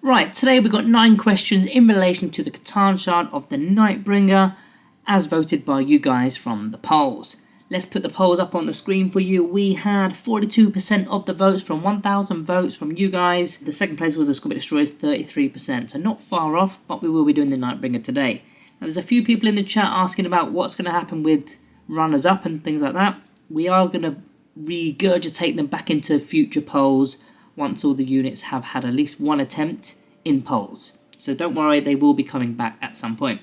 Right, today we've got 9 questions in relation to the Catan shard of the Nightbringer, as voted by you guys from the polls. Let's put the polls up on the screen for you. We had 42% of the votes from 1,000 votes from you guys. The second place was the Scorpion Destroyers, 33%, so not far off, but we will be doing the Nightbringer today. Now, there's a few people in the chat asking about what's going to happen with runners-up and things like that. We are going to regurgitate them back into future polls once all the units have had at least one attempt in polls. So don't worry, they will be coming back at some point.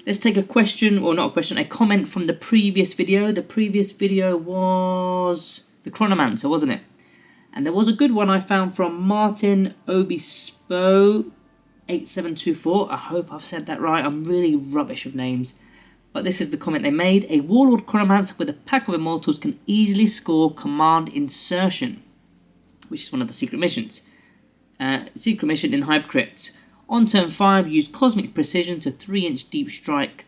Let's take a question, or not a question, a comment from the previous video. The previous video was the Chronomancer, wasn't it? And there was a good one I found from Martin Obispo 8724. I hope I've said that right. I'm really rubbish with names. But this is the comment they made. A Warlord Chronomancer with a pack of Immortals can easily score Command Insertion, which is one of the secret missions. Secret mission in Hypercrypt. On turn 5, use Cosmic Precision to 3-inch deep strike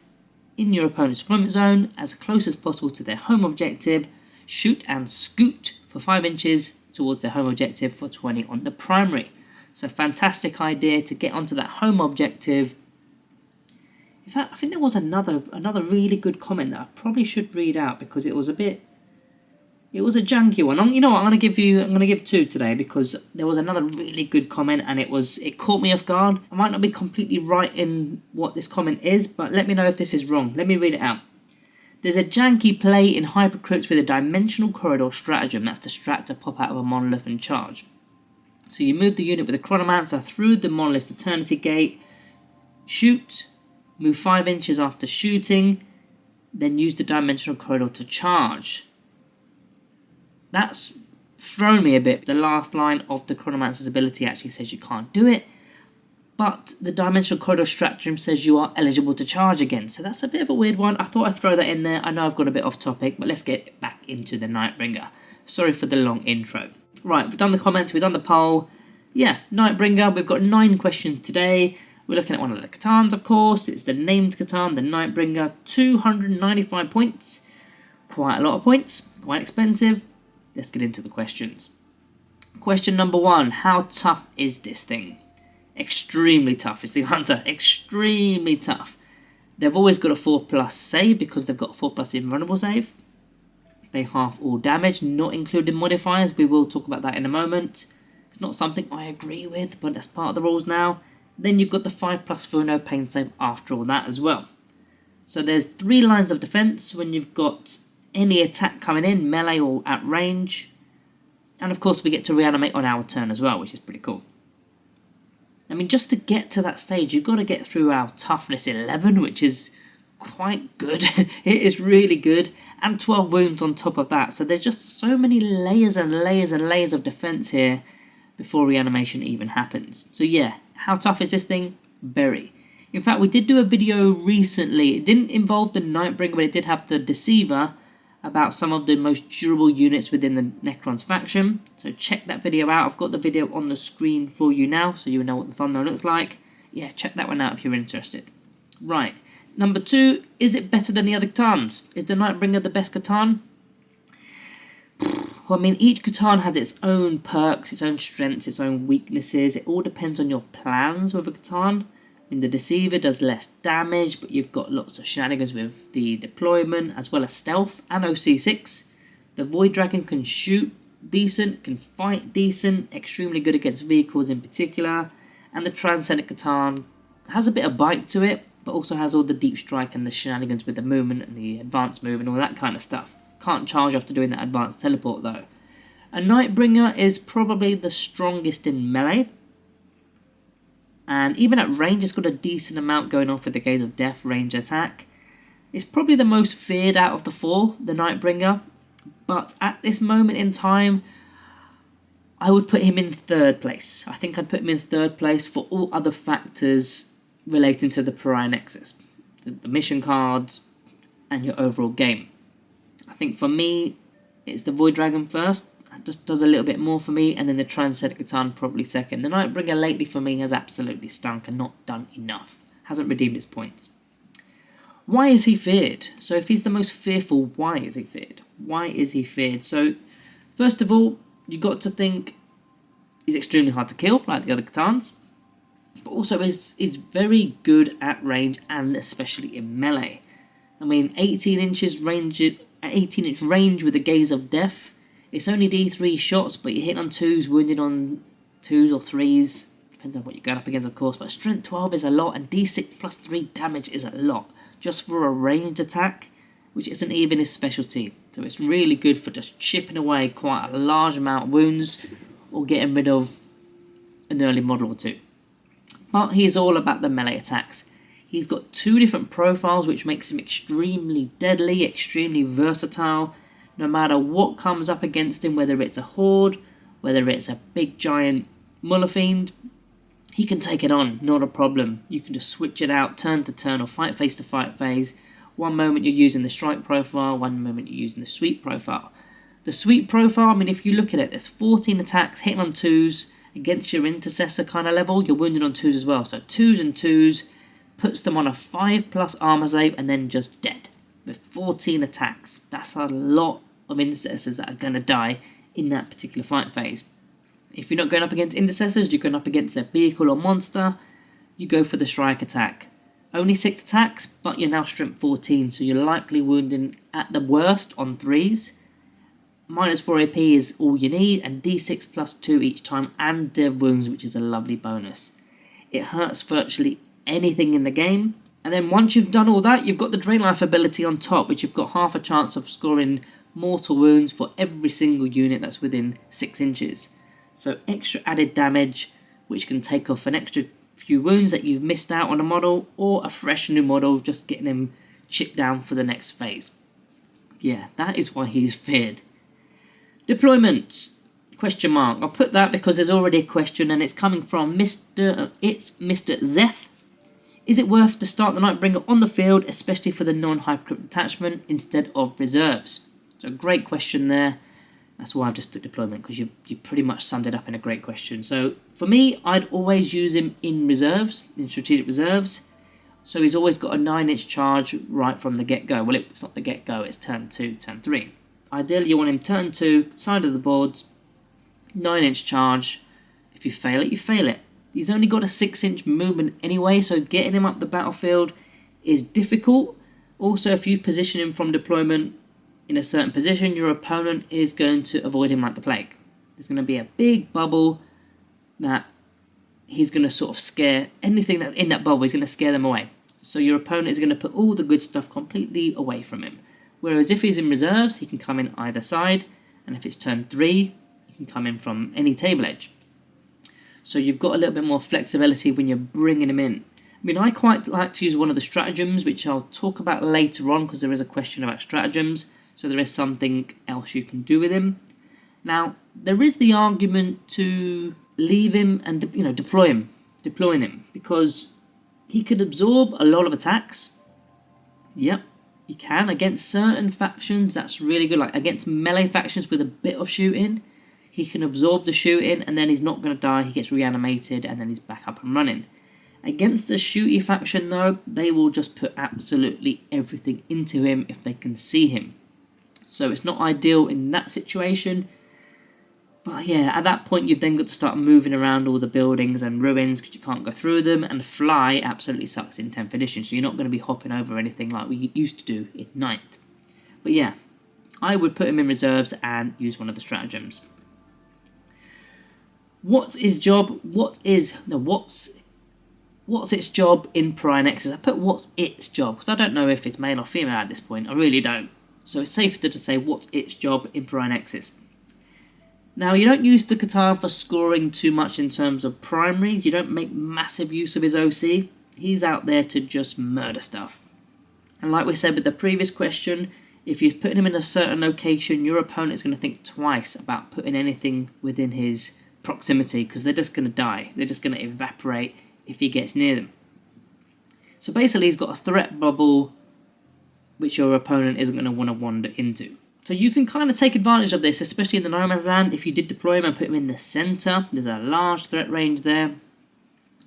in your opponent's deployment zone as close as possible to their home objective. Shoot and scoot for 5 inches towards their home objective for 20 on the primary. So fantastic idea to get onto that home objective. In fact, I think there was another really good comment that I probably should read out because it was a janky one. You know what? I'm gonna give 2 today because there was another really good comment and it caught me off guard. I might not be completely right in what this comment is, but let me know if this is wrong. Let me read it out. There's a janky play in Hypercrypt with a Dimensional Corridor Stratagem. That's the strat to pop out of a monolith and charge. So you move the unit with a Chronomancer through the monolith's Eternity Gate, shoot, move 5 inches after shooting, then use the Dimensional Corridor to charge. That's thrown me a bit. The last line of the Chronomancer's ability actually says you can't do it, but the Dimensional Corridor Stratagem says you are eligible to charge again. So that's a bit of a weird one. I thought I'd throw that in there. I know I've got a bit off topic, but let's get back into the Nightbringer. Sorry for the long intro. Right, we've done the comments, we've done the poll. Yeah, Nightbringer, we've got 9 questions today. We're looking at one of the Catans, of course. It's the named Catan, the Nightbringer. 295 points. Quite a lot of points. Quite expensive. Let's get into the questions. Question number 1. How tough is this thing? Extremely tough is the answer. Extremely tough. They've always got a 4+ save because they've got a 4+ invulnerable save. They half all damage, not including modifiers. We will talk about that in a moment. It's not something I agree with, but that's part of the rules now. Then you've got the 5+ for no pain save after all that as well. So there's 3 lines of defense when you've got any attack coming in, melee or at range. And of course we get to reanimate on our turn as well, which is pretty cool. I mean, just to get to that stage, you've got to get through our toughness 11, which is quite good. It is really good. And 12 wounds on top of that. So there's just so many layers and layers and layers of defense here before reanimation even happens. So yeah, how tough is this thing? Very. In fact, we did do a video recently. It didn't involve the Nightbringer, but it did have the Deceiver, about some of the most durable units within the Necrons faction. So check that video out. I've got the video on the screen for you now, so you know what the thumbnail looks like. Yeah, check that one out if you're interested. Right, number 2, is it better than the other Catans? Is the Nightbringer the best Catan? Well, I mean, each Catan has its own perks, its own strengths, its own weaknesses. It all depends on your plans with a Catan. I mean, the Deceiver does less damage, but you've got lots of shenanigans with the deployment, as well as stealth and OC6. The Void Dragon can shoot decent, can fight decent, extremely good against vehicles in particular. And the Transcendent Catan has a bit of bite to it, but also has all the deep strike and the shenanigans with the movement and the advanced move and all that kind of stuff. Can't charge after doing that advanced teleport though. A Nightbringer is probably the strongest in melee. And even at range, it's got a decent amount going on for the Gaze of Death range attack. It's probably the most feared out of the 4, the Nightbringer. But at this moment in time, I would put him in 3rd place. I think I'd put him in 3rd place for all other factors relating to the Pariah Nexus. The mission cards and your overall game. I think for me, it's the Void Dragon first. It just does a little bit more for me, and then the Transcendent Catan probably second. The Nightbringer lately for me has absolutely stunk and not done enough. Hasn't redeemed its points. Why is he feared? So if he's the most fearful, why is he feared? Why is he feared? So first of all, you've got to think is extremely hard to kill, like the other Catans, but also is very good at range and especially in melee. I mean, 18 inches range, 18-inch range with the Gaze of Death. It's only D3 shots, but you hit on 2s, wounded on 2s or 3s. Depends on what you're going up against, of course. But strength 12 is a lot, and D6 plus 3 damage is a lot. Just for a ranged attack, which isn't even his specialty. So it's really good for just chipping away quite a large amount of wounds, or getting rid of an early model or two. But he's all about the melee attacks. He's got 2 different profiles, which makes him extremely deadly, extremely versatile. No matter what comes up against him, whether it's a horde, whether it's a big giant Muller Fiend, he can take it on, not a problem. You can just switch it out, turn to turn, or fight phase to fight phase. One moment you're using the strike profile, one moment you're using the sweep profile. The sweep profile, I mean, if you look at it, there's 14 attacks, hitting on 2s, against your intercessor kind of level, you're wounded on 2s as well. So 2s and 2s, puts them on a 5+ armor save, and then just dead. With 14 attacks. That's a lot of intercessors that are going to die in that particular fight phase. If you're not going up against intercessors, you're going up against a vehicle or monster, you go for the strike attack. Only 6 attacks, but you're now strength 14, so you're likely wounding at the worst on 3s. -4 AP is all you need, and D6 plus 2 each time, and dev wounds, which is a lovely bonus. It hurts virtually anything in the game. And then once you've done all that, you've got the Drain Life ability on top, which you've got half a chance of scoring mortal wounds for every single unit that's within 6 inches. So extra added damage, which can take off an extra few wounds that you've missed out on a model, or a fresh new model, just getting him chipped down for the next phase. Yeah, that is why he's feared. Deployment? Question mark. I'll put that because there's already a question, and it's coming from Mr. Zeth. Is it worth to start the Nightbringer on the field, especially for the non-hypercrypt detachment, instead of reserves? So great question there. That's why I've just put deployment, because you pretty much summed it up in a great question. So for me, I'd always use him in reserves, in strategic reserves. So he's always got a 9-inch charge right from the get-go. Well, it's not the get-go, it's turn 2, turn 3. Ideally, you want him turn 2, side of the boards, 9-inch charge. If you fail it, you fail it. He's only got a 6-inch movement anyway, so getting him up the battlefield is difficult. Also, if you position him from deployment in a certain position, your opponent is going to avoid him like the plague. There's going to be a big bubble that he's going to sort of scare anything that's in that bubble. He's going to scare them away. So your opponent is going to put all the good stuff completely away from him. Whereas if he's in reserves, he can come in either side, and if it's turn 3, he can come in from any table edge. So you've got a little bit more flexibility when you're bringing him in. I mean, I quite like to use one of the stratagems, which I'll talk about later on, because there is a question about stratagems. So there is something else you can do with him. Now, there is the argument to leave him and deploying him, because he could absorb a lot of attacks. Yep, he can against certain factions. That's really good, like against melee factions with a bit of shooting. He can absorb the shooting, and then he's not going to die. He gets reanimated, and then he's back up and running. Against the shooty faction, though, they will just put absolutely everything into him if they can see him. So it's not ideal in that situation. But yeah, at that point, you've then got to start moving around all the buildings and ruins because you can't go through them. And fly absolutely sucks in 10th edition, so you're not going to be hopping over anything like we used to do in 9th. But yeah, I would put him in reserves and use one of the stratagems. What's his job? What's its job in Pariah Nexus? I put what's its job because I don't know if it's male or female at this point. I really don't. So it's safer to say what's its job in Pariah Nexus. Now, you don't use the Katana for scoring too much in terms of primaries. You don't make massive use of his OC. He's out there to just murder stuff. And like we said with the previous question, if you're putting him in a certain location, your opponent is going to think twice about putting anything within his proximity because they're just going to die. They're just going to evaporate if he gets near them. So basically, he's got a threat bubble which your opponent isn't going to want to wander into. So you can kind of take advantage of this, especially in the No Man's Land. If you did deploy him and put him in the centre, there's a large threat range there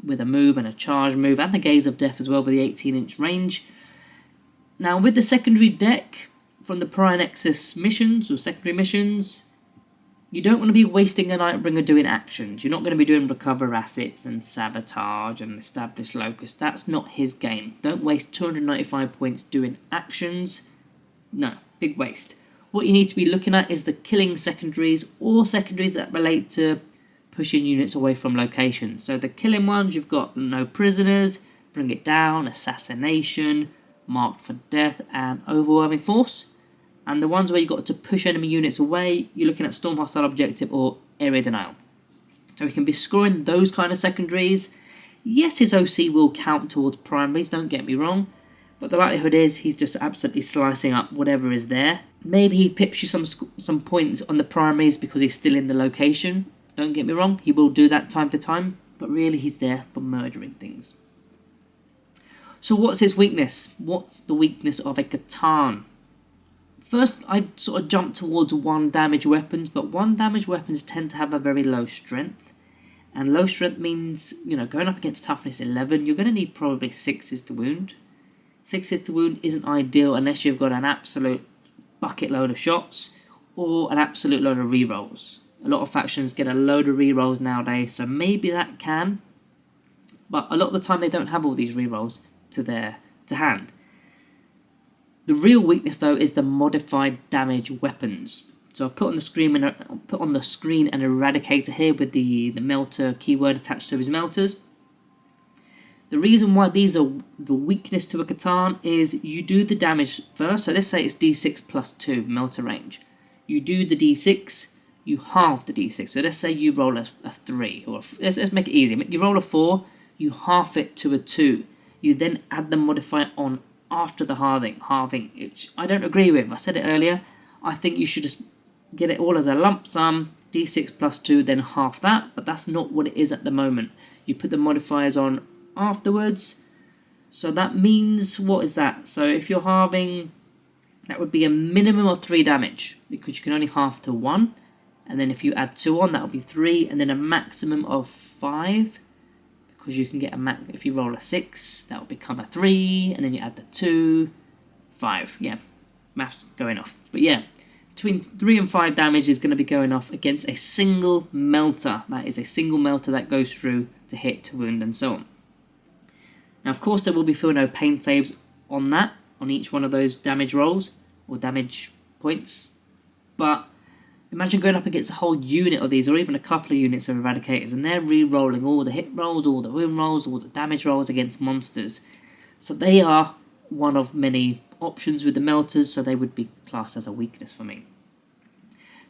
with a move and a charge move and the Gaze of Death as well with the 18-inch range. Now with the secondary deck from the Pariah Nexus missions or secondary missions, You don't want to be wasting a Nightbringer doing actions. You're not going to be doing recover assets and sabotage and establish locust. That's not his game. Don't waste 295 points doing actions. No, big waste. What you need to be looking at is the killing secondaries or secondaries that relate to pushing units away from locations. So the killing ones, you've got no prisoners, bring it down, assassination, marked for death, and overwhelming force. And the ones where you've got to push enemy units away, you're looking at storm hostile objective or area denial. So we can be scoring those kind of secondaries. Yes, his OC will count towards primaries, don't get me wrong. But the likelihood is he's just absolutely slicing up whatever is there. Maybe he pips you some points on the primaries because he's still in the location. Don't get me wrong, he will do that time to time. But really he's there for murdering things. So what's his weakness? What's the weakness of a Catan? First, I sort of jump towards 1 damage weapons, but 1 damage weapons tend to have a very low strength. And low strength means, going up against toughness 11, you're going to need probably 6s to wound. 6s to wound isn't ideal unless you've got an absolute bucket load of shots or an absolute load of rerolls. A lot of factions get a load of rerolls nowadays, so maybe that can. But a lot of the time they don't have all these rerolls to hand. The real weakness though is the modified damage weapons. So I'll put on the screen an eradicator here with the melter keyword attached to his melters. The reason why these are the weakness to a Catan is you do the damage first. So let's say it's d6 plus 2 melter range. You do the d6, you halve the d6. So let's say you roll a 3, or let's make it easy. You roll a 4, you halve it to a 2. You then add the modifier on after the halving, which I don't agree with. I said it earlier. I think you should just get it all as a lump sum, d6 plus 2, then half that, but that's not what it is at the moment. You put the modifiers on afterwards, so that means, what is that? So if you're halving, that would be a minimum of 3 damage, because you can only halve to 1, and then if you add 2 on, that would be 3, and then a maximum of 5, because you can get if you roll a 6, that will become a 3, and then you add the 2, 5. Yeah, maths going off. But yeah, between 3 and 5 damage is going to be going off against a single melter. That is a single melter that goes through to hit, to wound, and so on. Now, of course, there will be feel no pain saves on that, on each one of those damage rolls, or damage points. But imagine going up against a whole unit of these, or even a couple of units of eradicators, and they're re-rolling all the hit rolls, all the wound rolls, all the damage rolls against monsters. So they are one of many options with the melters, so they would be classed as a weakness for me.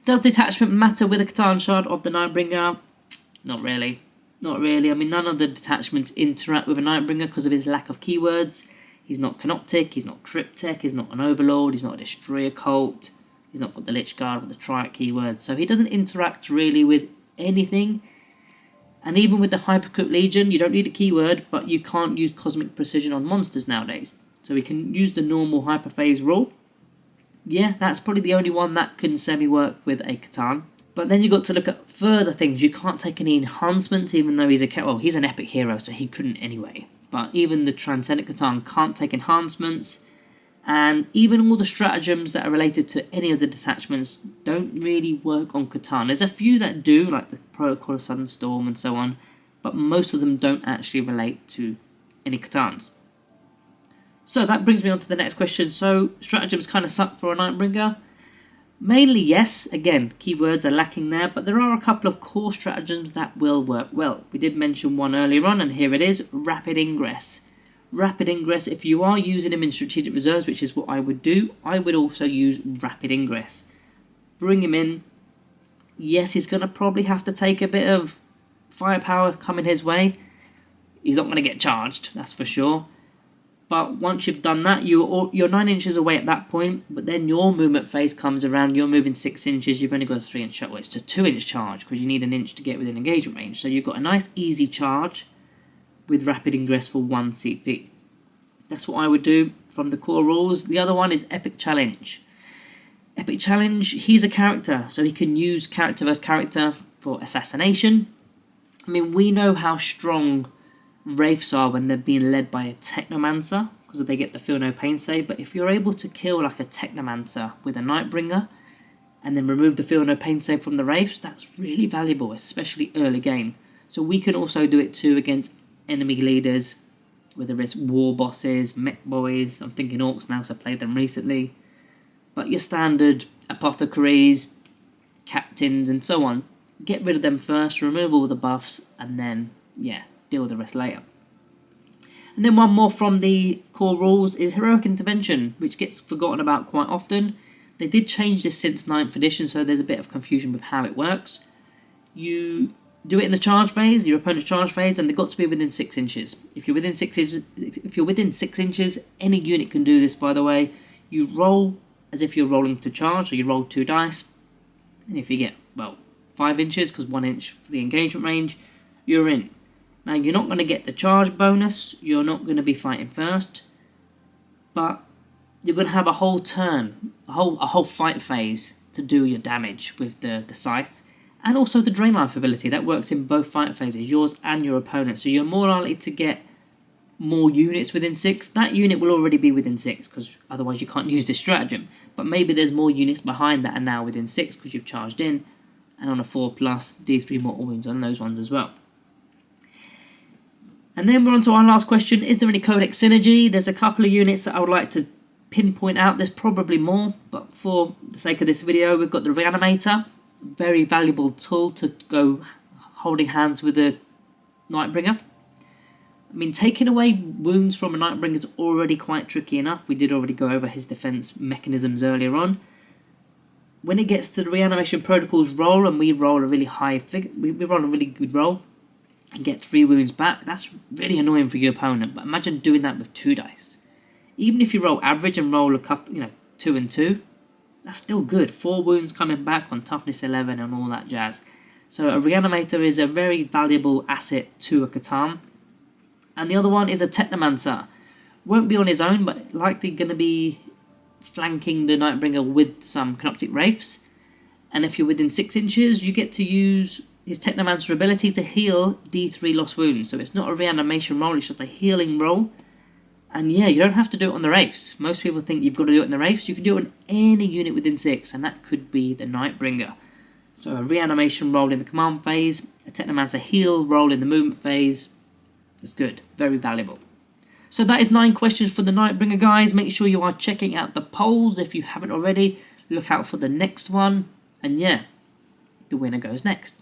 Does detachment matter with a Catan shard of the Nightbringer? Not really. Not really. I mean, none of the detachments interact with a Nightbringer because of his lack of keywords. He's not Canoptic, he's not Cryptek, he's not an Overlord, he's not a Destroyer Cult. He's not got the Lich Guard with the Triac keyword, so he doesn't interact really with anything. And even with the Hypercrypt Legion, you don't need a keyword, but you can't use Cosmic Precision on monsters nowadays. So we can use the normal Hyperphase rule. Yeah, that's probably the only one that can semi-work with a Catan. But then you've got to look at further things. You can't take any enhancements, even though he's he's an epic hero, so he couldn't anyway. But even the Transcendent Catan can't take enhancements. And even all the stratagems that are related to any of the detachments don't really work on Catan. There's a few that do, like the Protocol of Sudden Storm and so on, but most of them don't actually relate to any Catans. So that brings me on to the next question. So stratagems kind of suck for a Nightbringer? Mainly yes. Again, keywords are lacking there, but there are a couple of core stratagems that will work well. We did mention one earlier on, and here it is, Rapid Ingress. Rapid Ingress, if you are using him in Strategic Reserves, which is what I would do, I would also use Rapid Ingress. Bring him in. Yes, he's going to probably have to take a bit of firepower coming his way. He's not going to get charged, that's for sure. But once you've done that, you're 9 inches away at that point, but then your movement phase comes around, you're moving 6 inches, you've only got a 3 inch charge. Well, it's a 2 inch charge, because you need an inch to get within engagement range. So you've got a nice easy charge with Rapid Ingress for 1 CP. That's what I would do from the core rules. The other one is Epic Challenge. Epic Challenge, he's a character, so he can use character versus character for assassination. I mean, we know how strong Wraiths are when they're being led by a Technomancer, because they get the Feel No Pain save, but if you're able to kill like a Technomancer with a Nightbringer, and then remove the Feel No Pain save from the Wraiths, that's really valuable, especially early game. So we can also do it too against enemy leaders, whether it's war bosses, mech boys, I'm thinking orcs now, so I played them recently. But your standard apothecaries, captains and so on, get rid of them first, remove all the buffs, and then, yeah, deal with the rest later. And then one more from the core rules is Heroic Intervention, which gets forgotten about quite often. They did change this since 9th edition, so there's a bit of confusion with how it works. You do it in the charge phase, your opponent's charge phase, and they've got to be within 6 inches. If you're within 6 inches, any unit can do this, by the way. You roll as if you're rolling to charge, so you roll 2 dice, and if you get, well, 5 inches, because 1 inch for the engagement range, you're in. Now, you're not going to get the charge bonus, you're not going to be fighting first, but you're going to have a whole turn, a whole fight phase to do your damage with the scythe, and also the Drain Life ability. That works in both fight phases, yours and your opponent, so you're more likely to get more units within 6. That unit will already be within 6, because otherwise you can't use this stratagem, but maybe there's more units behind that are now within 6 because you've charged in, and on a 4+, D3 mortal wounds on those ones as well. And then we're on to our last question. Is there any Codex Synergy? There's a couple of units that I would like to pinpoint out. There's probably more, but for the sake of this video, we've got the Reanimator. Very valuable tool to go holding hands with the Nightbringer. I mean, taking away wounds from a Nightbringer is already quite tricky enough. We did already go over his defense mechanisms earlier on. When it gets to the Reanimation Protocols roll, and we roll a really we roll a really good roll, and get 3 wounds back, that's really annoying for your opponent. But imagine doing that with 2 dice. Even if you roll average and roll a couple, 2 and 2, that's still good. 4 wounds coming back on toughness 11 and all that jazz. So a Reanimator is a very valuable asset to a Catan. And the other one is a Technomancer. Won't be on his own, but likely going to be flanking the Nightbringer with some Canoptic Wraiths. And if you're within 6 inches, you get to use his Technomancer ability to heal D3 lost wounds. So it's not a reanimation roll, it's just a healing roll. And yeah, you don't have to do it on the Wraiths. Most people think you've got to do it on the Wraiths. You can do it on any unit within 6, and that could be the Nightbringer. So a reanimation roll in the command phase, a Technomancer heal roll in the movement phase. It's good, very valuable. So that is 9 questions for the Nightbringer, guys. Make sure you are checking out the polls if you haven't already. Look out for the next one. And yeah, the winner goes next.